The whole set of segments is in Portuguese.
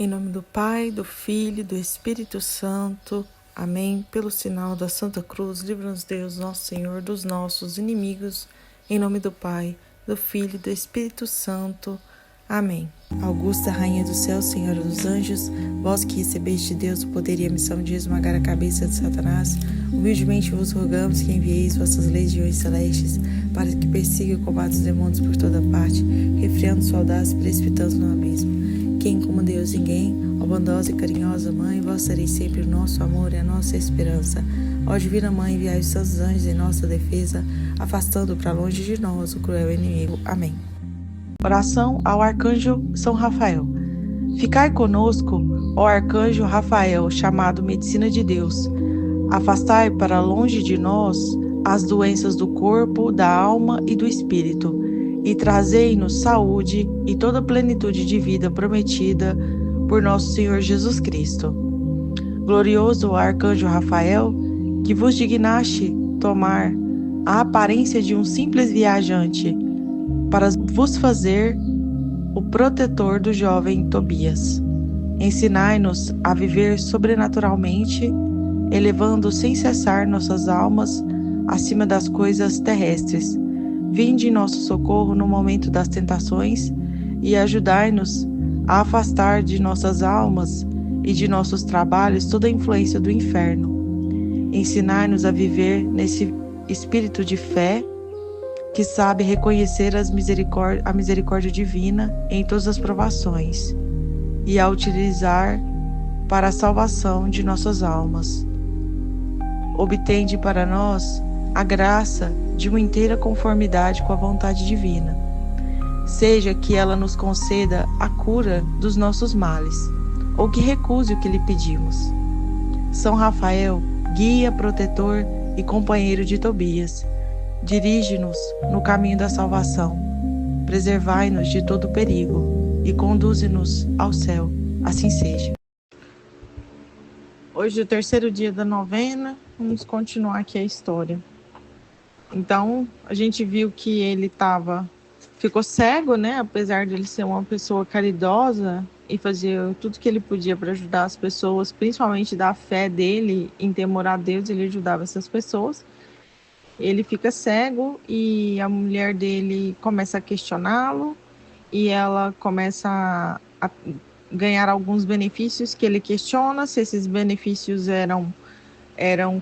Em nome do Pai, do Filho e do Espírito Santo. Amém. Pelo sinal da Santa Cruz, livra-nos Deus, nosso Senhor, dos nossos inimigos. Em nome do Pai, do Filho e do Espírito Santo. Amém. Augusta, Rainha do Céu, Senhora dos Anjos, vós que recebeste de Deus o poder e a missão de esmagar a cabeça de Satanás, humildemente vos rogamos que envieis vossas legiões celestes para que persiga e combata os demônios por toda parte, refreando sua audácia e precipitando no abismo. Quem como Deus ninguém, ó bondosa e carinhosa Mãe, vós sereis sempre o nosso amor e a nossa esperança. Ó Divina Mãe, enviai os santos anjos em nossa defesa, afastando para longe de nós o cruel inimigo. Amém. Oração ao Arcanjo São Rafael. Ficai conosco, ó Arcanjo Rafael, chamado Medicina de Deus. Afastai para longe de nós as doenças do corpo, da alma e do espírito, e trazei-nos saúde e toda a plenitude de vida prometida por nosso Senhor Jesus Cristo. Glorioso Arcanjo Rafael, que vos dignaste tomar a aparência de um simples viajante para vos fazer o protetor do jovem Tobias. Ensinai-nos a viver sobrenaturalmente, elevando sem cessar nossas almas acima das coisas terrestres. Vinde em nosso socorro no momento das tentações e ajudai-nos a afastar de nossas almas e de nossos trabalhos toda a influência do inferno. Ensinai-nos a viver nesse espírito de fé que sabe reconhecer a misericórdia divina em todas as provações e a utilizar para a salvação de nossas almas. Obtende para nós a graça de uma inteira conformidade com a vontade divina. Seja que ela nos conceda a cura dos nossos males, ou que recuse o que lhe pedimos. São Rafael, guia, protetor e companheiro de Tobias, dirige-nos no caminho da salvação, preservai-nos de todo perigo e conduze-nos ao céu. Assim seja. Hoje é o terceiro dia da novena, vamos continuar aqui a história. Então, a gente viu que ele ficou cego, né? Apesar de ele ser uma pessoa caridosa e fazer tudo que ele podia para ajudar as pessoas, principalmente da fé dele em temor a Deus, ele ajudava essas pessoas. Ele fica cego e a mulher dele começa a questioná-lo e ela começa a ganhar alguns benefícios que ele questiona se esses benefícios eram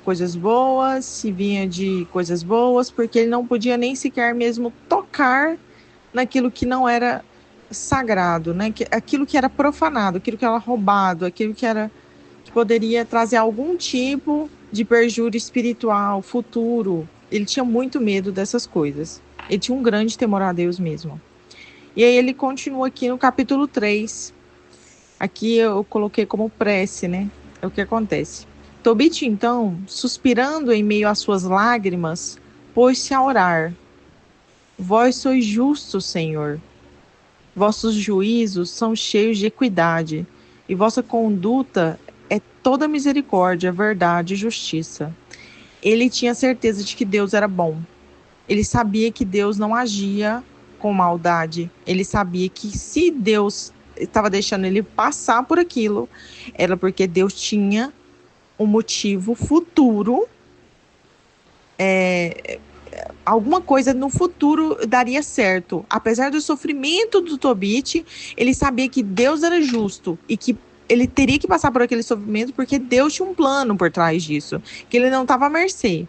coisas boas, se vinha de coisas boas, porque ele não podia nem sequer mesmo tocar naquilo que não era sagrado, né? Aquilo que era profanado, aquilo que era roubado, aquilo que poderia trazer algum tipo de perjúrio espiritual, futuro. Ele tinha muito medo dessas coisas. Ele tinha um grande temor a Deus mesmo. E aí ele continua aqui no capítulo 3. Aqui eu coloquei como prece, né? É o que acontece. Tobit, então, suspirando em meio às suas lágrimas, pôs-se a orar. Vós sois justos, Senhor. Vossos juízos são cheios de equidade, e vossa conduta é toda misericórdia, verdade e justiça. Ele tinha certeza de que Deus era bom. Ele sabia que Deus não agia com maldade. Ele sabia que se Deus estava deixando ele passar por aquilo, era porque Deus tinha um motivo futuro, alguma coisa no futuro daria certo. Apesar do sofrimento do Tobit, ele sabia que Deus era justo e que ele teria que passar por aquele sofrimento porque Deus tinha um plano por trás disso, que ele não estava à mercê.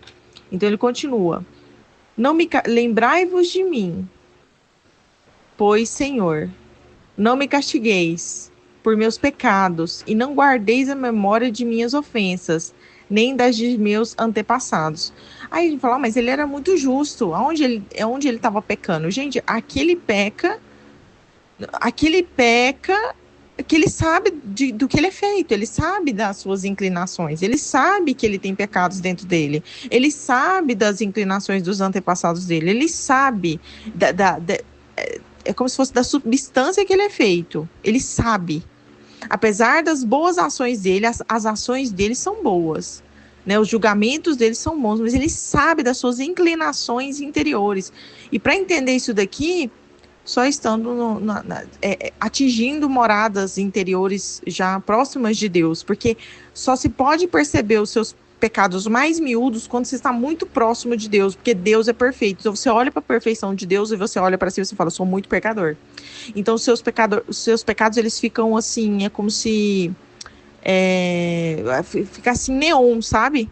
Então ele continua. Lembrai-vos de mim, pois, Senhor, não me castigueis por meus pecados, e não guardeis a memória de minhas ofensas, nem das de meus antepassados. Aí a gente fala, mas ele era muito justo. Onde ele estava pecando? Gente, aquele peca que ele sabe do que ele é feito, ele sabe das suas inclinações, ele sabe que ele tem pecados dentro dele, ele sabe das inclinações dos antepassados dele, ele sabe é como se fosse da substância que ele é feito, ele sabe. Apesar das boas ações dele, as ações dele são boas, né? Os julgamentos dele são bons, mas ele sabe das suas inclinações interiores. E para entender isso daqui, só estando atingindo moradas interiores já próximas de Deus, porque só se pode perceber os seus pecados mais miúdos quando você está muito próximo de Deus, porque Deus é perfeito. Então você olha para a perfeição de Deus e você olha para si e você fala, sou muito pecador. Então os seus pecados eles ficam assim, é como se fica assim neon, sabe?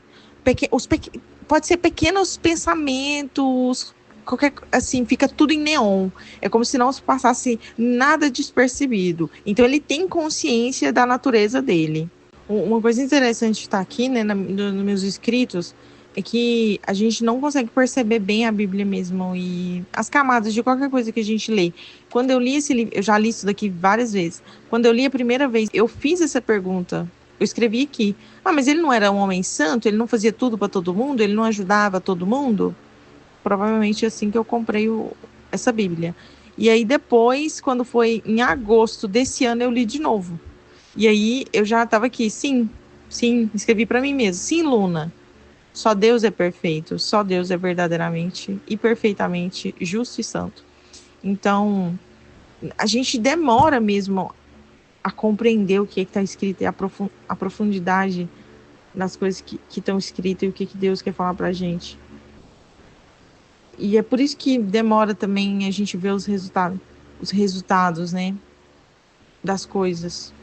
Pode ser pequenos pensamentos, qualquer assim, fica tudo em neon. É como se não se passasse nada despercebido. Então ele tem consciência da natureza dele. Uma coisa interessante de estar aqui, né, nos meus escritos, é que a gente não consegue perceber bem a Bíblia mesmo e as camadas de qualquer coisa que a gente lê. Quando eu li esse livro, eu já li isso daqui várias vezes. Quando eu li a primeira vez, eu fiz essa pergunta. Eu escrevi aqui. Mas ele não era um homem santo? Ele não fazia tudo para todo mundo? Ele não ajudava todo mundo? Provavelmente é assim que eu comprei essa Bíblia. E aí depois, quando foi em agosto desse ano, eu li de novo. E aí eu já estava aqui, sim, escrevi para mim mesmo, sim, Luna, só Deus é perfeito, só Deus é verdadeiramente e perfeitamente justo e santo. Então, a gente demora mesmo a compreender o que está escrito e a profundidade nas coisas que estão escritas e o que Deus quer falar para a gente. E é por isso que demora também a gente ver os resultados, né, das coisas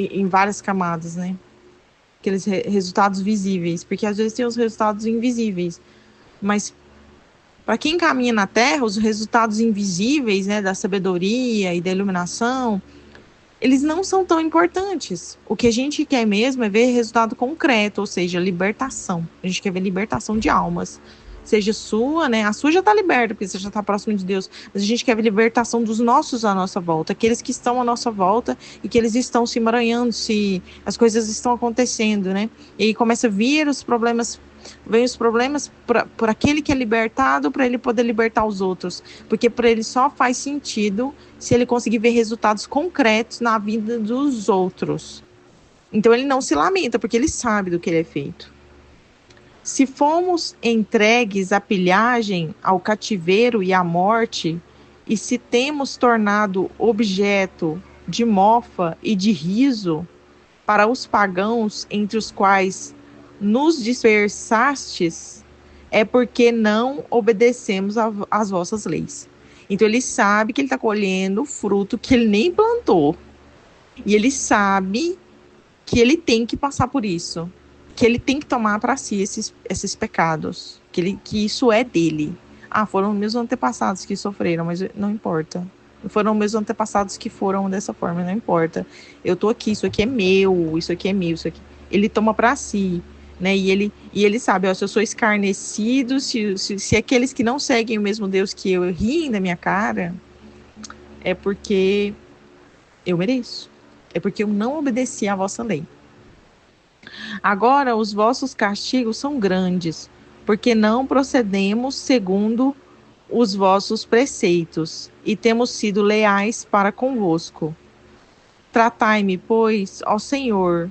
em várias camadas, né? Aqueles resultados visíveis, porque às vezes tem os resultados invisíveis, mas para quem caminha na Terra, os resultados invisíveis, né, da sabedoria e da iluminação, eles não são tão importantes. O que a gente quer mesmo é ver resultado concreto, ou seja, libertação. A gente quer ver libertação de almas. Seja sua, né? A sua já está liberta, porque você já está próximo de Deus. Mas a gente quer ver libertação dos nossos à nossa volta, aqueles que estão à nossa volta e que eles estão se emaranhando, se as coisas estão acontecendo, né? E aí começa a vir os problemas, vem os problemas por aquele que é libertado, para ele poder libertar os outros. Porque para ele só faz sentido se ele conseguir ver resultados concretos na vida dos outros. Então ele não se lamenta, porque ele sabe do que ele é feito. Se fomos entregues à pilhagem, ao cativeiro e à morte, e se temos tornado objeto de mofa e de riso para os pagãos entre os quais nos dispersastes, é porque não obedecemos às vossas leis. Então ele sabe que ele está colhendo fruto que ele nem plantou. E ele sabe que ele tem que passar por isso. Que ele tem que tomar para si esses pecados. Que isso é dele. Foram meus antepassados que sofreram, mas não importa. Foram meus antepassados que foram dessa forma, não importa. Eu tô aqui, isso aqui é meu, isso aqui é meu, isso aqui. Ele toma para si, né? E ele sabe, se eu sou escarnecido, se aqueles que não seguem o mesmo Deus que eu riem da minha cara, é porque eu mereço. É porque eu não obedeci à vossa lei. Agora os vossos castigos são grandes, porque não procedemos segundo os vossos preceitos, e temos sido leais para convosco. Tratai-me, pois, ó Senhor,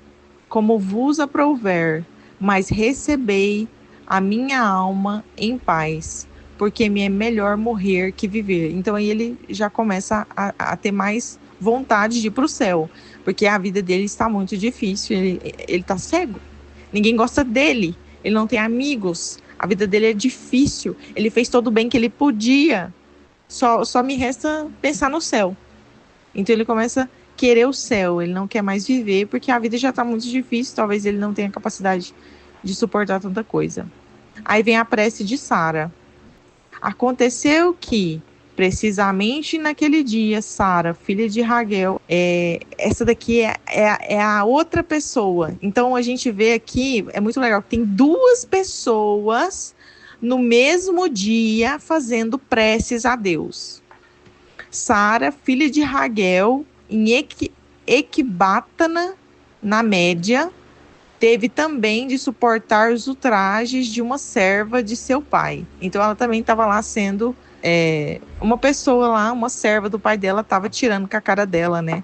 como vos aprouver, mas recebei a minha alma em paz, porque me é melhor morrer que viver. Então aí ele já começa a ter mais vontade de ir para o céu, porque a vida dele está muito difícil, ele está cego, ninguém gosta dele, ele não tem amigos, a vida dele é difícil, ele fez todo o bem que ele podia, só me resta pensar no céu. Então ele começa a querer o céu, ele não quer mais viver, porque a vida já está muito difícil, talvez ele não tenha capacidade de suportar tanta coisa. Aí vem a prece de Sara. Aconteceu que, precisamente naquele dia, Sara, filha de Raguel, essa daqui é a outra pessoa. Então a gente vê aqui, é muito legal, que tem duas pessoas no mesmo dia fazendo preces a Deus. Sara, filha de Raguel, em Ecbátana, na Média, teve também de suportar os ultrajes de uma serva de seu pai. Então ela também estava lá sendo uma pessoa lá, uma serva do pai dela, estava tirando com a cara dela, né?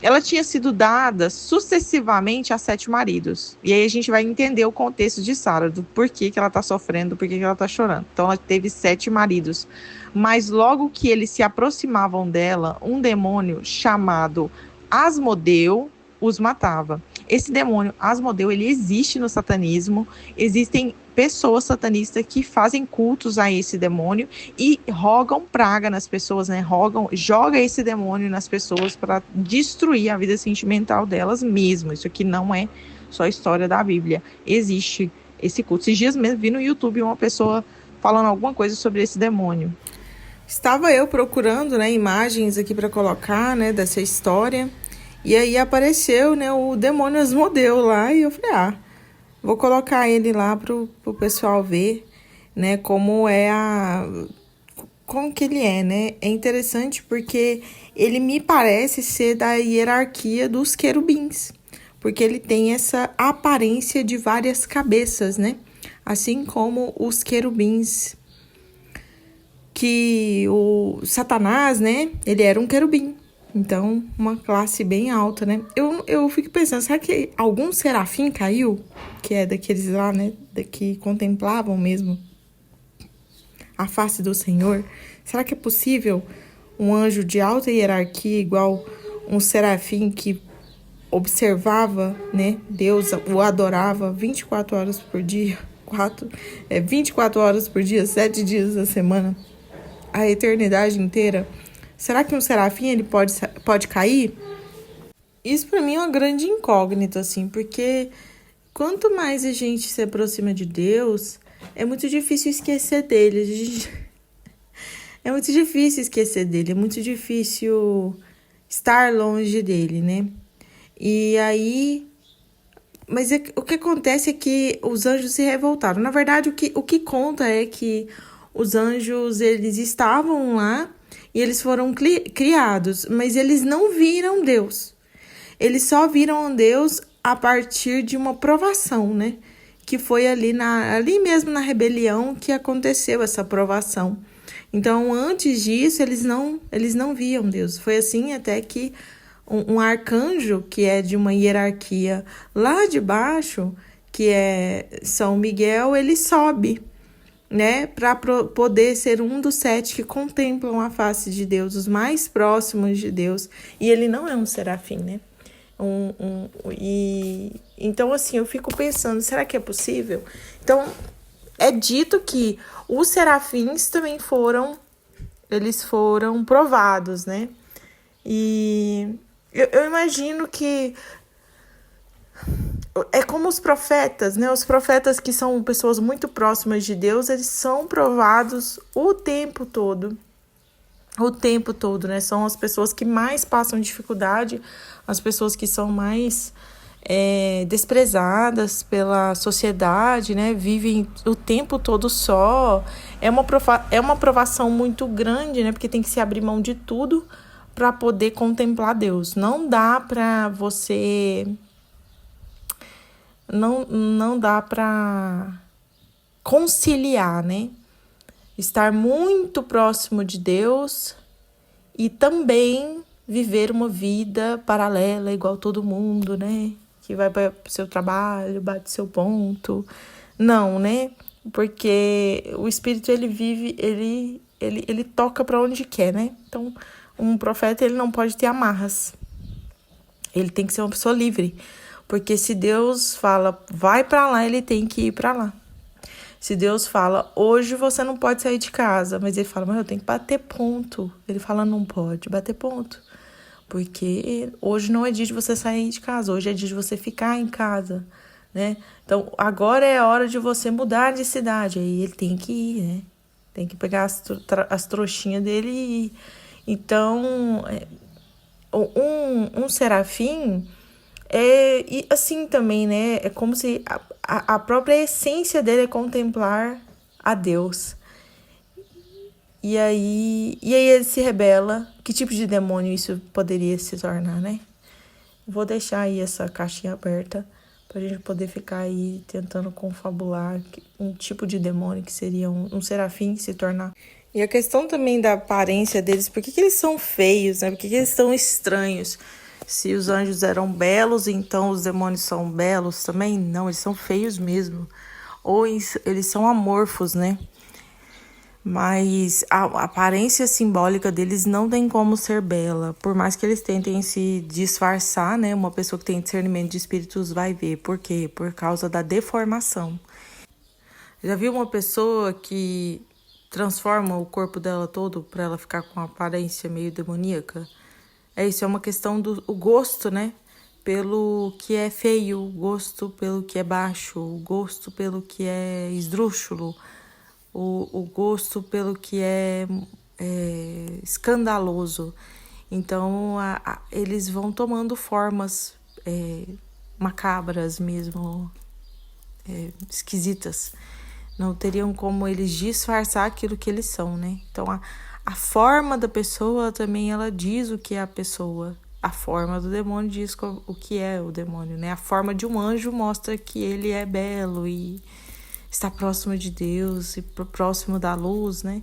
ela tinha sido dada sucessivamente a 7 maridos. E aí a gente vai entender o contexto de Sara, do porquê que ela está sofrendo, do porquê que ela está chorando. Então ela teve 7 maridos. Mas logo que eles se aproximavam dela, um demônio chamado Asmodeu os matava. Esse demônio Asmodeu, ele existe no satanismo. Existem pessoas satanistas que fazem cultos a esse demônio e rogam praga nas pessoas, né? Joga esse demônio nas pessoas para destruir a vida sentimental delas mesmas. Isso aqui não é só história da Bíblia. Existe esse culto. Esses dias mesmo vi no YouTube uma pessoa falando alguma coisa sobre esse demônio. Estava eu procurando, né, imagens aqui para colocar, né, dessa história. E aí apareceu, né, o demônio Asmodeu lá e eu falei, vou colocar ele lá pro pessoal ver, né, como que ele é, né? É interessante porque ele me parece ser da hierarquia dos querubins, porque ele tem essa aparência de várias cabeças, né? Assim como os querubins, que o Satanás, né, ele era um querubim. Então, uma classe bem alta, né? Eu fico pensando, será que algum serafim caiu? Que é daqueles lá, né? Que contemplavam mesmo a face do Senhor. Será que é possível um anjo de alta hierarquia igual um serafim que observava, né? Deus o adorava 24 horas por dia, 24 horas por dia, 7 dias da semana, a eternidade inteira. Será que um serafim ele pode cair? Isso para mim é uma grande incógnita, assim, porque quanto mais a gente se aproxima de Deus, é muito difícil esquecer dele. É muito difícil esquecer dele, é muito difícil estar longe dele, né? E aí... Mas o que acontece é que os anjos se revoltaram. Na verdade, o que conta é que os anjos, eles estavam lá e eles foram criados, mas eles não viram Deus. Eles só viram Deus a partir de uma provação, né? Que foi ali mesmo na rebelião que aconteceu essa provação. Então, antes disso, eles não viam Deus. Foi assim até que um arcanjo, que é de uma hierarquia lá de baixo, que é São Miguel, ele sobe, né, para poder ser um dos 7 que contemplam a face de Deus, os mais próximos de Deus. E ele não é um serafim, né? Então, assim, eu fico pensando, será que é possível? Então, é dito que os serafins também foram provados, né? E eu imagino que é como os profetas, né? Os profetas que são pessoas muito próximas de Deus, eles são provados o tempo todo. O tempo todo, né? São as pessoas que mais passam dificuldade, as pessoas que são mais desprezadas pela sociedade, né? Vivem o tempo todo só. É uma provação muito grande, né? Porque tem que se abrir mão de tudo para poder contemplar Deus. Não dá para você... Não dá para conciliar, né? Estar muito próximo de Deus e também viver uma vida paralela, igual todo mundo, né? Que vai para o seu trabalho, bate seu ponto. Não, né? Porque o Espírito, ele vive, ele toca para onde quer, né? Então, um profeta, ele não pode ter amarras. Ele tem que ser uma pessoa livre. Porque se Deus fala, vai para lá, ele tem que ir para lá. Se Deus fala, hoje você não pode sair de casa, mas ele fala, mas eu tenho que bater ponto. Ele fala, não pode bater ponto. Porque hoje não é dia de você sair de casa, hoje é dia de você ficar em casa, né? Então, agora é a hora de você mudar de cidade. Aí ele tem que ir, né? Tem que pegar as trouxinhas dele e ir. Então, um serafim... E assim também, né? É como se a própria essência dele é contemplar a Deus. E aí ele se rebela. Que tipo de demônio isso poderia se tornar, né? Vou deixar aí essa caixinha aberta pra gente poder ficar aí tentando confabular um tipo de demônio que seria um serafim se tornar. E a questão também da aparência deles, por que eles são feios, né? Por que eles são estranhos? Se os anjos eram belos, então os demônios são belos também? Não, eles são feios mesmo. Ou eles são amorfos, né? Mas a aparência simbólica deles não tem como ser bela. Por mais que eles tentem se disfarçar, né? Uma pessoa que tem discernimento de espíritos vai ver. Por quê? Por causa da deformação. Já viu uma pessoa que transforma o corpo dela todo para ela ficar com uma aparência meio demoníaca? É isso, é uma questão do o gosto, né? Pelo que é feio, o gosto pelo que é baixo, o gosto pelo que é esdrúxulo, o gosto pelo que é escandaloso. Então, eles vão tomando formas macabras mesmo, esquisitas. Não teriam como eles disfarçar aquilo que eles são, né? Então, a forma da pessoa também, ela diz o que é a pessoa. A forma do demônio diz o que é o demônio, né? A forma de um anjo mostra que ele é belo e está próximo de Deus e próximo da luz, né?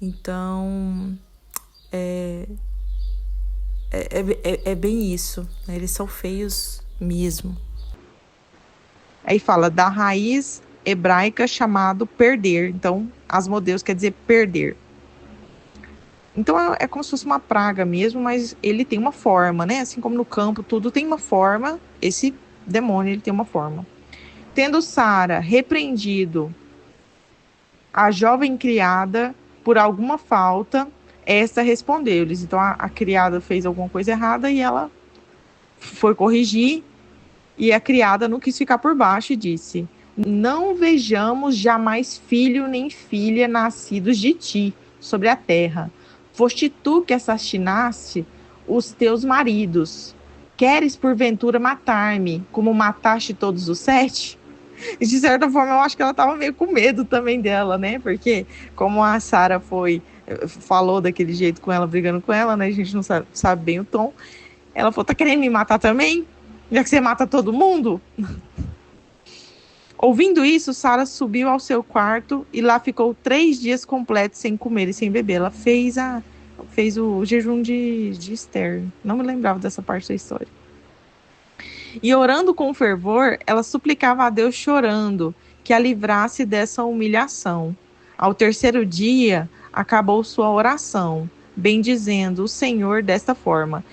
Então, é bem isso, né? Eles são feios mesmo. Aí fala da raiz hebraica chamado perder. Então, Asmodeus quer dizer perder. Então é como se fosse uma praga mesmo, mas ele tem uma forma, né? Assim como no campo tudo tem uma forma, esse demônio ele tem uma forma. Tendo Sara repreendido a jovem criada por alguma falta, esta respondeu-lhes. Então a criada fez alguma coisa errada e ela foi corrigir, e a criada não quis ficar por baixo e disse: não vejamos jamais filho nem filha nascidos de ti sobre a terra. Foste tu que assassinaste os teus maridos. Queres porventura matar-me, como mataste todos os 7? E de certa forma eu acho que ela estava meio com medo também dela, né? Porque como a Sara falou daquele jeito com ela, brigando com ela, né? A gente não sabe bem o tom. Ela falou: tá querendo me matar também? Já que você mata todo mundo? Ouvindo isso, Sara subiu ao seu quarto e lá ficou 3 dias completos sem comer e sem beber. Ela fez o jejum de Esther. Não me lembrava dessa parte da história. E orando com fervor, ela suplicava a Deus chorando que a livrasse dessa humilhação. Ao 3º dia, acabou sua oração, bendizendo o Senhor desta forma: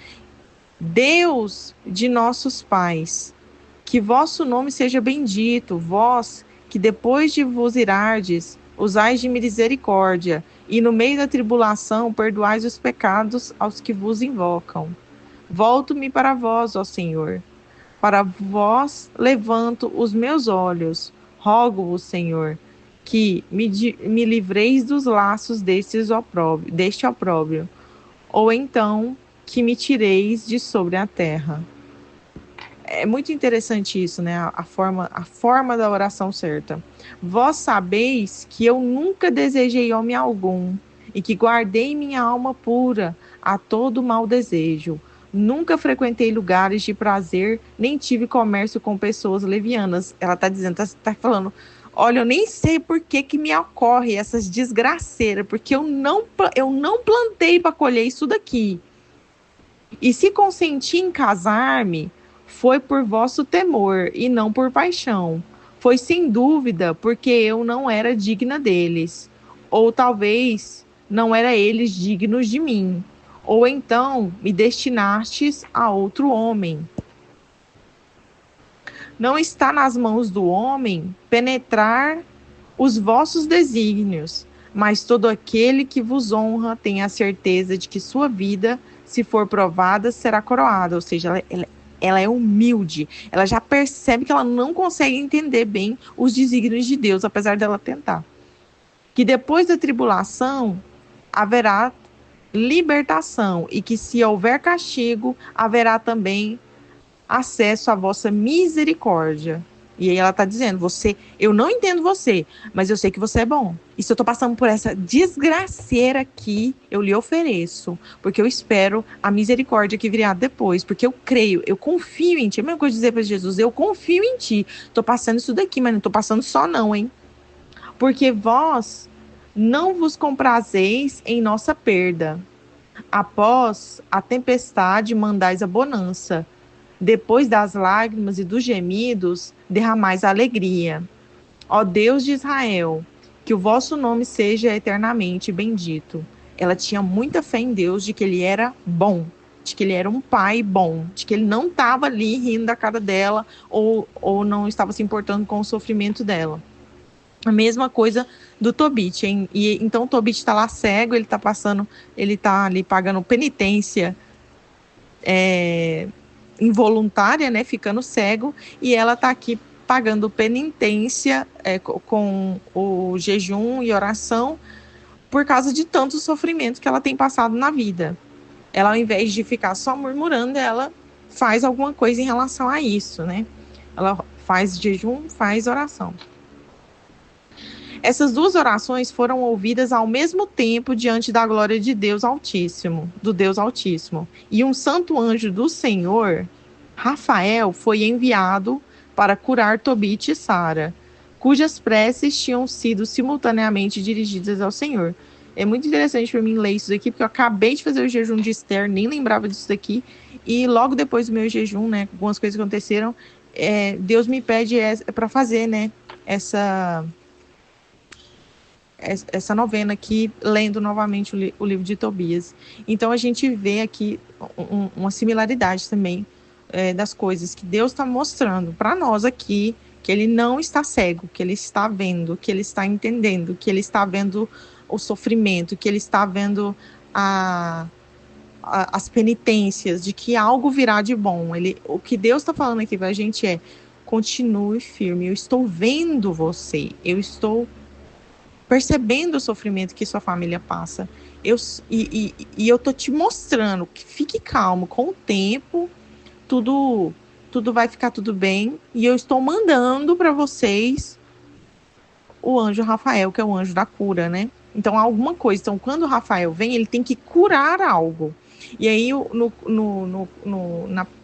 Deus de nossos pais, que vosso nome seja bendito, vós que depois de vos irardes, usais de misericórdia, e no meio da tribulação perdoais os pecados aos que vos invocam. Volto-me para vós, ó Senhor. Para vós levanto os meus olhos. Rogo-vos, Senhor, que me livreis dos laços deste opróbrio, ou então que me tireis de sobre a terra. É muito interessante isso, né? A forma da oração certa. Vós sabeis que eu nunca desejei homem algum, e que guardei minha alma pura a todo mau desejo. Nunca frequentei lugares de prazer, nem tive comércio com pessoas levianas. Ela está dizendo, tá falando: olha, eu nem sei por que me ocorre essas desgraceiras, porque eu não plantei para colher isso daqui. E se consenti em casar-me, foi por vosso temor e não por paixão. Foi sem dúvida porque eu não era digna deles, ou talvez não era eles dignos de mim, ou então me destinastes a outro homem. Não está nas mãos do homem penetrar os vossos desígnios, mas todo aquele que vos honra tem a certeza de que sua vida, se for provada, será coroada. Ou seja, ela é humilde, ela já percebe que ela não consegue entender bem os desígnios de Deus, apesar dela tentar. Que depois da tribulação haverá libertação, e que se houver castigo, haverá também acesso à vossa misericórdia. E aí ela está dizendo: eu não entendo você, mas eu sei que você é bom. E se eu estou passando por essa desgraceira aqui, eu lhe ofereço, porque eu espero a misericórdia que virá depois, porque eu creio, eu confio em ti. É a mesma coisa de dizer para Jesus: eu confio em ti. Estou passando isso daqui, mas não estou passando só não, hein? Porque vós não vos comprazeis em nossa perda. Após a tempestade, mandais a bonança. Depois das lágrimas e dos gemidos, derramais a alegria. Ó Deus de Israel, que o vosso nome seja eternamente bendito. Ela tinha muita fé em Deus de que ele era bom, de que ele era um pai bom, de que ele não estava ali rindo da cara dela ou não estava se importando com o sofrimento dela. A mesma coisa do Tobit, hein? E então o Tobit está lá cego, ele está passando, ele está ali pagando penitência involuntária, né? Ficando cego, e ela está aqui pagando penitência com o jejum e oração por causa de tanto sofrimento que ela tem passado na vida. Ela, ao invés de ficar só murmurando, ela faz alguma coisa em relação a isso, né? Ela faz jejum, faz oração. Essas duas orações foram ouvidas ao mesmo tempo diante da glória de Deus Altíssimo, do Deus Altíssimo. E um santo anjo do Senhor, Rafael, foi enviado para curar Tobit e Sara, cujas preces tinham sido simultaneamente dirigidas ao Senhor. É muito interessante para mim ler isso daqui, porque eu acabei de fazer o jejum de Esther, nem lembrava disso daqui, e logo depois do meu jejum, né, algumas coisas aconteceram, Deus me pede para fazer, né, essa novena aqui, lendo novamente o livro de Tobias. Então a gente vê aqui uma similaridade também das coisas que Deus está mostrando para nós aqui, que ele não está cego, que ele está vendo, que ele está entendendo, que ele está vendo o sofrimento, que ele está vendo as penitências, de que algo virá de bom. O que Deus está falando aqui para a gente é: continue firme, eu estou vendo você, eu estou percebendo o sofrimento que sua família passa. E eu tô te mostrando que fique calmo, com o tempo, tudo vai ficar tudo bem. E eu estou mandando para vocês o anjo Rafael, que é o anjo da cura, né? Então, alguma coisa. Então, quando o Rafael vem, ele tem que curar algo. E aí,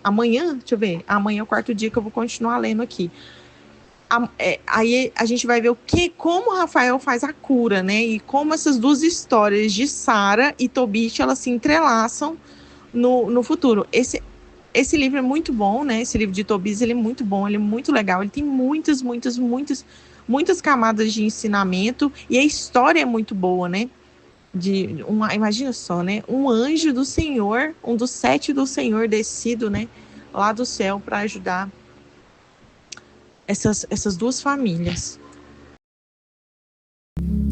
amanhã, deixa eu ver, amanhã é o quarto dia que eu vou continuar lendo aqui. Aí a gente vai ver como Rafael faz a cura, né? E como essas duas histórias de Sara e Tobit, elas se entrelaçam no futuro. Esse livro é muito bom, né? Esse livro de Tobias, ele é muito bom, ele é muito legal. Ele tem muitas camadas de ensinamento, e a história é muito boa, né? Imagina só, né? Um anjo do Senhor, um dos 7 do Senhor descido, né? Lá do céu para ajudar essas duas famílias.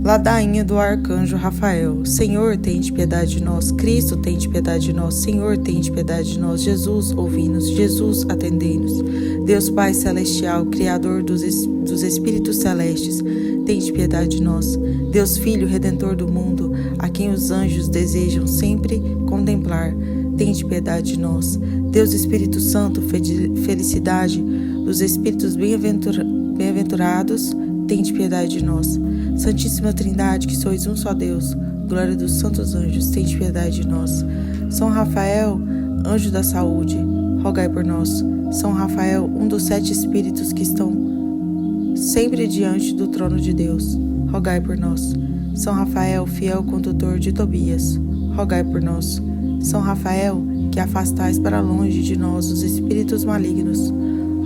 Ladainha do Arcanjo Rafael. Senhor, tende piedade de nós. Cristo, tende piedade de nós. Senhor, tende piedade de nós. Jesus, ouvi-nos. Jesus, atendei-nos. Deus Pai Celestial, Criador dos Espíritos Celestes, tende piedade de nós. Deus Filho, Redentor do mundo, a quem os anjos desejam sempre contemplar, tende piedade de nós. Deus Espírito Santo, felicidade dos espíritos bem-aventurados, tende piedade de nós. Santíssima Trindade, que sois um só Deus, glória dos santos anjos, tende piedade de nós. São Rafael, anjo da saúde, rogai por nós. São Rafael, um dos 7 espíritos que estão sempre diante do trono de Deus, rogai por nós. São Rafael, fiel condutor de Tobias, rogai por nós. São Rafael, que afastais para longe de nós os espíritos malignos,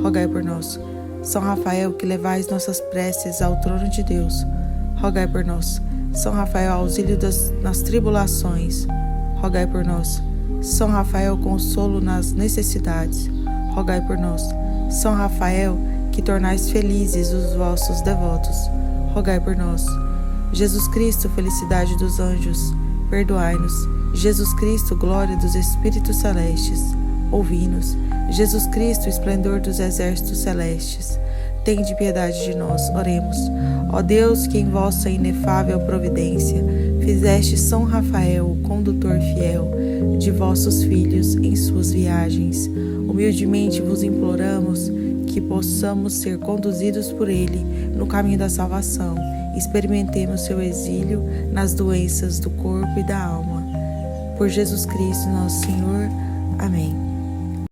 rogai por nós. São Rafael, que levais nossas preces ao trono de Deus, rogai por nós. São Rafael, auxílio nas tribulações, rogai por nós. São Rafael, consolo nas necessidades, rogai por nós. São Rafael, que tornais felizes os vossos devotos, rogai por nós. Jesus Cristo, felicidade dos anjos, perdoai-nos. Jesus Cristo, glória dos espíritos celestes, ouvi-nos. Jesus Cristo, esplendor dos exércitos celestes, tende piedade de nós. Oremos. Ó Deus, que em vossa inefável providência fizeste São Rafael, o condutor fiel de vossos filhos em suas viagens, humildemente vos imploramos que possamos ser conduzidos por ele no caminho da salvação. Experimentemos seu exílio nas doenças do corpo e da alma. Por Jesus Cristo, nosso Senhor. Amém.